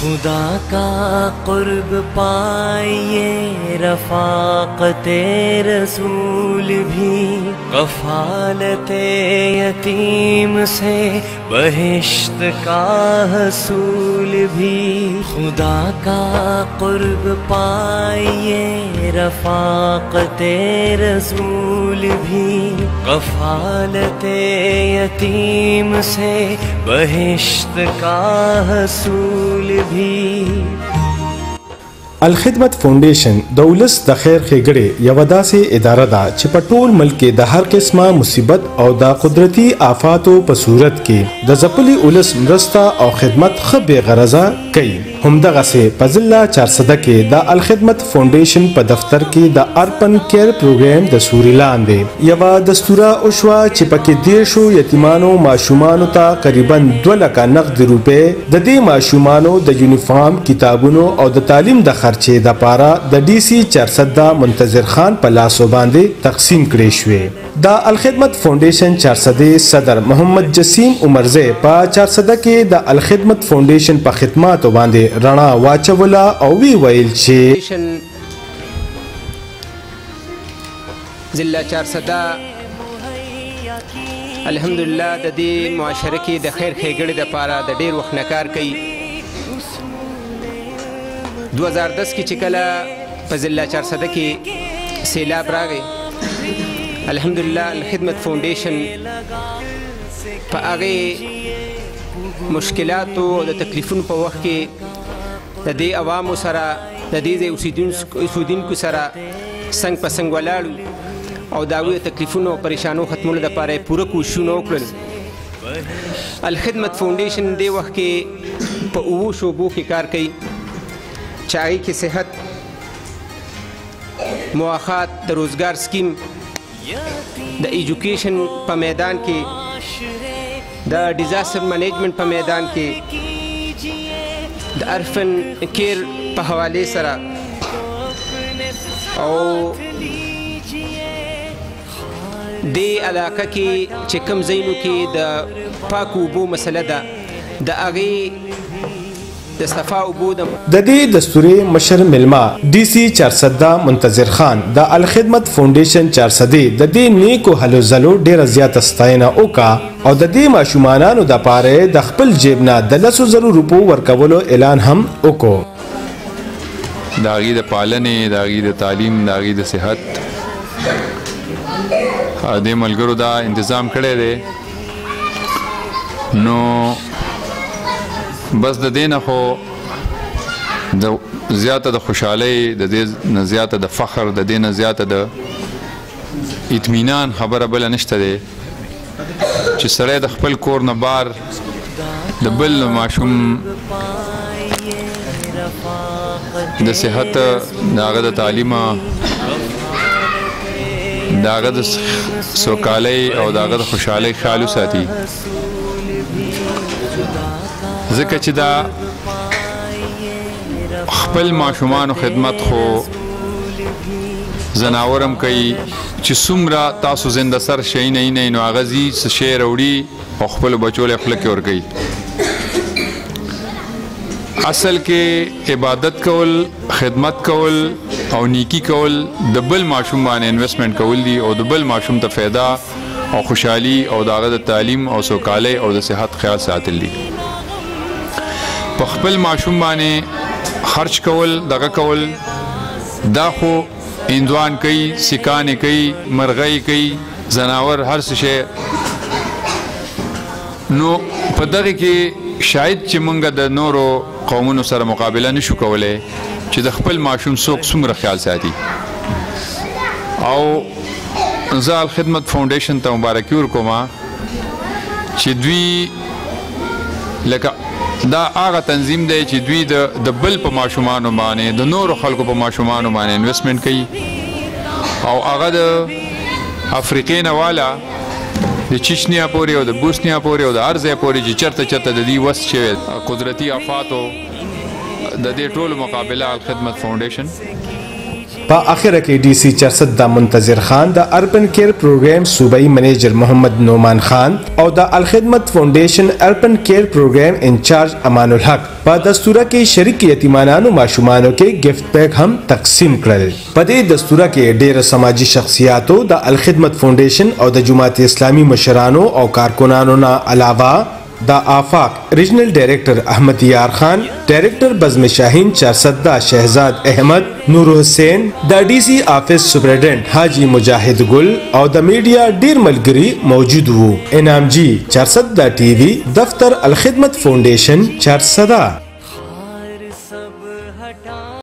खुदा का कुर्ब पाइए रफ़ाक़त रसूल भी, कफ़ालत यतीम से बहिश्त का हसूल भी। खुदा का कुर्ब पाइए रफ़ाक़त रसूल भी, कफ़ालत यतीम से बहिश्त का हसूल भी। الخدمت فاونډیشن د ولس د خیر ښېګړې یوه داسې اداره ده چې په ټول ملک کې د هر قسمه مصیبت او د قدرتي آفاتو په صورت کې د ځپلي ولس مرسته او خدمت ښه بې غرضه کوي. همدغسې په ضلع چارسده کې د الخدمت فاونډیشن په دفتر کې د ارپن کیر پروګرام د سوري لاندې یوه دستوره وشوه چې پکې 10 یتیمانو ماشومانو ته قریبا 2 لکه نقد روپۍ د دې ماشومانو د یونیفارم، کتابونو او د تعلیم د خرچې د پاره د ډي سي چارسده منتظر خان په لاسو باندې تقسیم کړې شوې. د الخدمت فاونډیشن چارسده صدر محمد جسیم عمرزی په چارسده کې د الخدمت فاونډیشن په خدماتو باندې رڼا واچوله او وی ویل چې ضلع چارسده الحمدلله د دې معاشره کې د خیر ښېګړې دپاره د ډېر وخت نه کار کوي. 2010 کې چې کله په ضلع چارسده کې سیلاب راغی، الحمدلله الخدمت فاونډیشن په هغې مشکلاتو او د تکلیفونو په وخت کې د دې عوامو سره د دې ځای اوسېدونکو سره څنګ په څنګ ولاړو او د هغوی د تکلیفونو او پریشانو ختمولو دپاره یې پوره کوششونه وکړل. الخدمت فاونډیشن دې وخت کې په 7 شعبو کې کار کوي چې هغې کې صحت، مواخات، د روزګار سکیم، د ایجوکیشن په میدان کې، د ډیزاستر منیجمنټ په میدان کې، د ارفن کیر په حوالې سره او دې علاقه کې چې کوم ځایونو کې د پاکو اوبو مسله ده د هغې د صفا اوبو د دې دستوري مشر ملما ډي سي چارسده منتظر خان د الخدمت فاونډیشن چارسده د دې نیکو هلو ځلو ډیره زیاته ستاینه وکړه او د دې ماشومانانو دپاره د خپل جیب نه د 100,000 روپو ورکولو اعلان هم وکړو. د هغې د پالنې، د هغې د تعلیم، د هغې د صحت دې ملګرو دا انتظام کړی دی. نو بس د دې نه خو د زیاته د خوشحالۍ، د دې نه زیاته د فخر، د دې نه زیاته د اطمینان خبره بله نشته دی چې سړی د خپل کور نه بار د بل ماشوم د صحت، د هغه د تعلیم، د هغه د سوکالۍ او د هغه د خوشحالۍ خیال وساتي. ځکه چې دا خپل ماشومانو خدمت خو زناورم کوي چې څومره تاسو زنده سر شی نه نو هغه ځي څه شی راوړي او خپلو بچو له خوله کې ورکوي. اصل کې عبادت کول، خدمت کول او نیکی کول د بل ماشوم باندې انویسټمنټ کول دي او د بل ماشوم ته فایده او خوشحالي او د هغه د تعلیم او سوکالۍ او د صحت خیال ساتل دي. په خپل ماشوم باندې خرچ کول، دغه کول، دا خو هندوان کوي، سیکانې کوي، مرغۍ کوي، زناور، هر څه شی. نو په دغه کې شاید چې موږ د نورو قومونو سره مقابله نشو کولی چې د خپل ماشوم څوک څومره خیال ساتي. او زه الخدمت فاونډیشن ته مبارکي ورکوم چې دوی لکه دا هغه تنظیم دی چې دوی د بل په ماشومانو باندې، د نورو خلکو په ماشومانو باندې انویسټمنټ کوي او هغه د افریقې نه والا د چچنیا پورې او د بوسنیا پورې او د هر ځای پورې چې چرته چرته د دې وس شوی قدرتي آفاتو د دې ټولو مقابله الخدمت فاونډیشن په په اخره کې ډي سي چرسد د منتظر خان، د اربن کیر پروګرام صوبایي منیجر محمد نومان خان او د الخدمت فاونډیشن اربن کیر پروګرام انچارج امان الحق په دستوره کې شریک یتیمانو ماشومانو کې گفت پیک هم تقسیم کړل. په دې دستوره کې ډېر سماجی شخصیاتو د الخدمت فاونډیشن او د جماعت اسلامي مشرانو او کارکنانو نه علاوه د آفاق ریجنل ډایریکټر احمد یار خان، ډایریکټر بزم شاهین چارسده شهزاد احمد، نور حسین، د ډي سي آفس سپرنټنډنټ حاجی مجاهد ګل او د میډیا ډیر ملګری موجود وو. انعام جی چارسده ټي وي، دفتر الخدمت فاونډیشن چارسده.